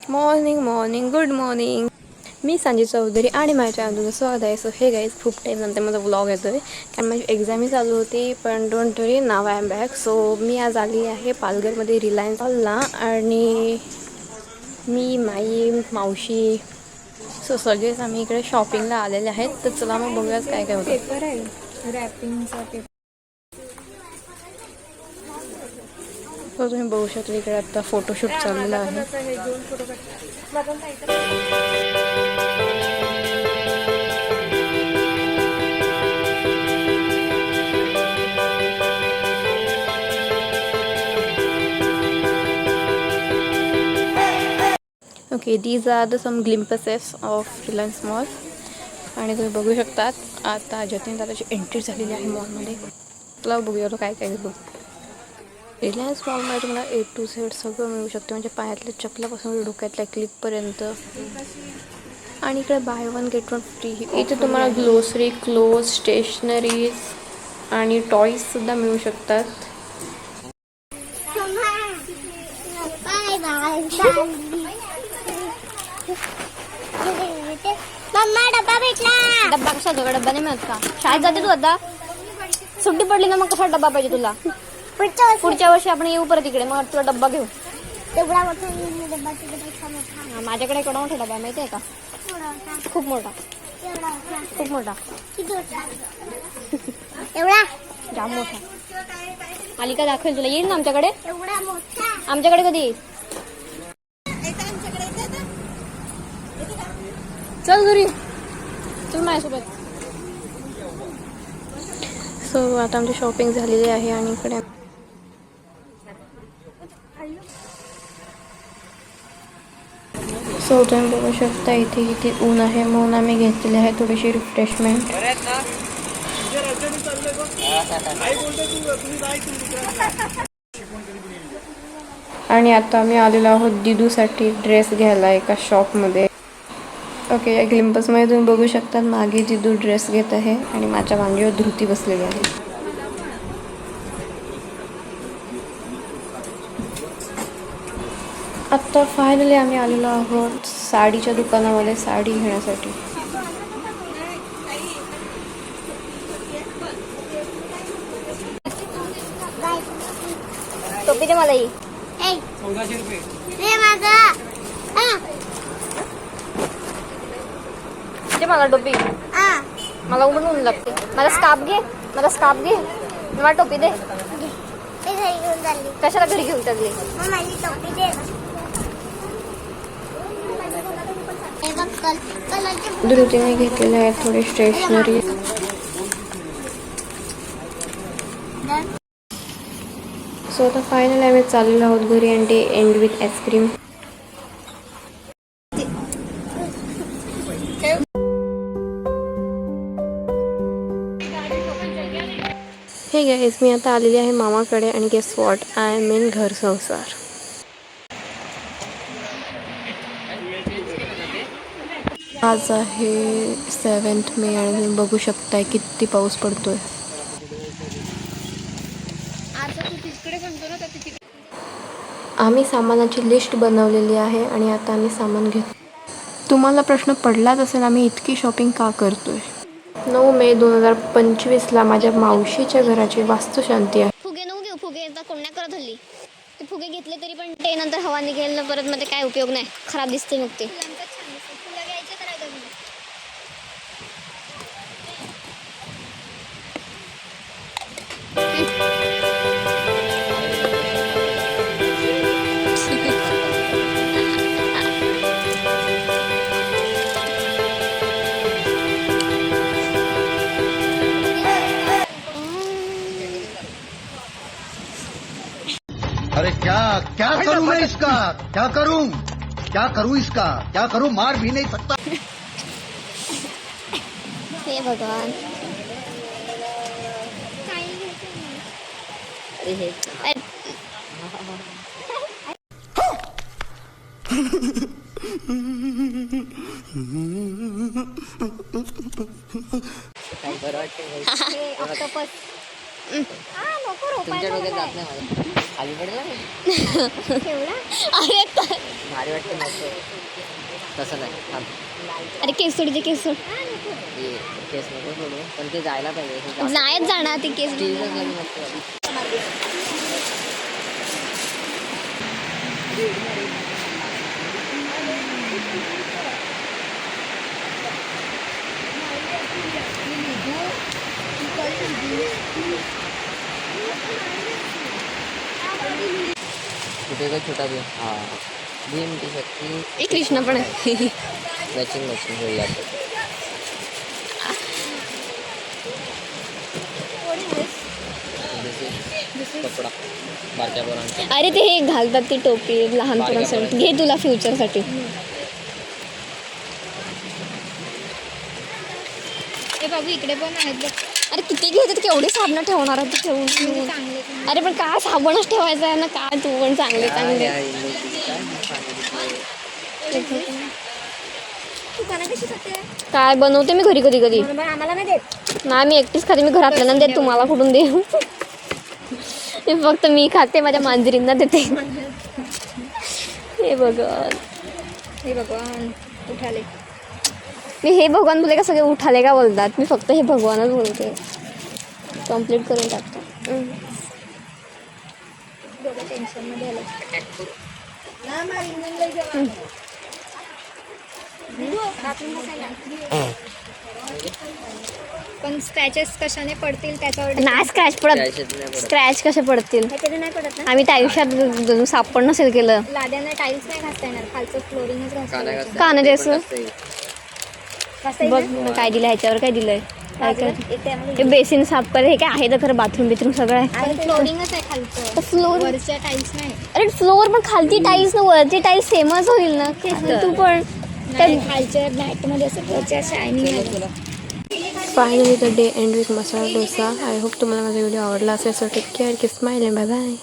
Morning morning good morning. मी संजय चौधरी आणि माझ्या चॅनलचं स्वागत आहे. सो हे गाईज खूप टाईम नंतर माझा व्लॉग येतो आहे कारण माझी एक्झामही चालू होती. पण don't worry now I am back. So मी आज आली आहे पालघरमध्ये रिलायन्स मॉलला आणि मी माई मावशी सो सगळेच आम्ही इकडे शॉपिंगला आलेले आहेत. तर चला मग बघूयाच काय काय होतं. पेपर आहे रॅपिंगचा पेपर. तर तुम्ही बघू शकता इकडे आता फोटोशूट चाललेला आहे. Okay, these are the some glimpses of Reliance Mall. आणि तुम्ही बघू शकतात आता जतीन दादाची एंट्री झालेली आहे मॉलमध्ये. तुला बघूया काय काय घेतो. रिलायन्स मॉलमध्ये तुम्हाला A to Z सगळं मिळू शकतं, म्हणजे पायातल्या चपलापासून डोक्यातल्या क्लिपपर्यंत. आणि इकडे by one get one free. इथे तुम्हाला ग्लोसरी, क्लोथ, स्टेशनरीज आणि टॉईजसुद्धा मिळू शकतात. डब्बा भेटला. डब्बा कसा होता? डब्बा नाही मिळत का? शाळेत जाते तू आता? सुट्टी पडली ना, मग कसा डब्बा पाहिजे तुला? पुढच्या वर्षी आपण येऊ परत इकडे, मग तुला डब्बा घेऊ. तेवढा मोठा डब्बा तुझ्यापेक्षा मोठा. माझ्याकडे केवढा मोठा डब्बा माहिती आहे का? खूप मोठा. खूप मोठा. किती मोठा? एवढा जाम मोठा. मालिका दाखवेल तुला. येईल ना आमच्याकडे? एवढा मोठा. आमच्याकडे कधी येईल? चल घरी, चल माझ्यासोबत. सो आता आमची शॉपिंग झालेली आहे आणि इकडे सो तुम्ही बघू शकता इथे किती ऊन आहे, म्हणून आम्ही घेतलेले आहे थोडीशी रिफ्रेशमेंट. आणि आता आम्ही आलेलो आहोत दिदूसाठी ड्रेस घ्यायला एका शॉपमध्ये. ओके, या ग्लिम्पसमध्ये तुम्ही बघू शकता मागे दिदू ड्रेस घेत आहे आणि माझ्या मांडीवर धृती बसलेली आहे. आत्ता फायनली आम्ही आलेलो आहोत साडीच्या दुकानामध्ये साडी घेण्यासाठी. टोपी दे मला ही. 1400 रुपये. हे माझा. दे मला टोपी. मला उघडून लागते. मला स्कार्फ घे. मला स्कार्फ घे. मला टोपी दे. ते घरी घेऊन चालली. कशाला घरी घेऊन चालली? मग माझी टोपी दे. हे बघ कलरचे. धृतीने घेतलेले आहेत थोडी स्टेशनरी. सो आता फायनल आम्ही चाललेलो आहोत घरी आणि day end with ice cream. Hey guys, मी आता आलेली आहे मामाकडे आणि guess what, I am in Ghar Sansar. आज आहे 7 मे आणि तुम्ही बघू शकताय किती पाऊस पडतोय. आम्ही सामानाची लिस्ट बनवलेली आहे आणि आता आम्ही सामान घेतो. तुम्हाला प्रश्न पडलाच असेल आम्ही इतकी शॉपिंग का करतोय. 9 मे 2025ला माझ्या मावशीच्या घराची वास्तुशांती आहे. फुगे नको घेऊ. फुगे आता कोण्या करत हल्ली. ते फुगे घेतले तरी पण ते नंतर हवा निघेल ना परत, मध्ये काय उपयोग नाही. खराब दिसते मग ते. अरे क्या क्या करूं मैं इसका? क्या करूं इसका? क्या करूं? मार भी नहीं सकता. हे भगवान. ऑक्टोपस. तुमच्या डोक्यात जात नाही माझ्या. खाली पडला अरे भारी वाटते मस्त. तसं नाही थांब. अरे केस सोडीचे केस सोड. हे केस नको सोडू पण ते जायला पाहिजे. नाहीच जाणार ते केस. स्टीलच लागली मस्त. कुठे का छोटा भीम. हा भीम टी शक्ती एक कृष्णा पण आहे. मॅचिंग होईल आता. कपडा बारक्या पोरांचा. अरे ते हे घालतात ती टोपी लहान पोरांसाठी. घे तुला फ्युचरसाठी. हे बाबू इकडे पण आहेत बघ. अरे किती घेतात केवढे साबणं ठेवणार आहे ठेवून ठेवून. चांगले अरे पण काय साबणच ठेवायचं आहे ना. काय तू पण चांगले चांगले. काय बनवते मी घरी कधी कधी. आम्हाला नाही देत. नाही मी एकटीच खाते. मी घरातल्या देत तुम्हाला कुठून दे. हे फक्त मी खाते माझ्या मांजरींना देते. हे भगवान. हे भगवान उठाले. मी हे भगवान बोलले का सगळे उठाले का बोलतात. मी फक्त हे भगवानच बोलते. कम्प्लीट करून टाकतो. टेन्शन मध्ये आलं. पण स्क्रॅचेस कशाने पडतील त्याच्यावर नाही स्क्रॅच पडत. स्क्रॅच कसे पडतील. नाही पडत ना. आम्ही त्या आयुष्यात सापड नसेल केलं. लाद्यांना टाईल्स नाही घासता येणार. खालचं फ्लोरिंगच घासता येणार. का नाही असं घासता बघ येईल ना काय दिलं ह्याच्यावर. काय दिलंय काय काय ना? हे बेसिन साफ कर. हे काय आहे तर खरं बाथरूम बिथरूम सगळं आहे. पण फ्लोरिंगच आहे खालचं. फ्लोर वरच्या टाईल्स नाही. अरे फ्लोअर पण खालती टाईल्स ना वरची टाईल्स सेमच होईल ना. तू पण नाही, खालच्या मॅट मध्ये असं वरच्या शायनिंग आहे. Finally the day end with masala dosa. I hope तुम्हाला माझा व्हिडिओ आवडला असेल. So take care. Kiss smile and bye bye.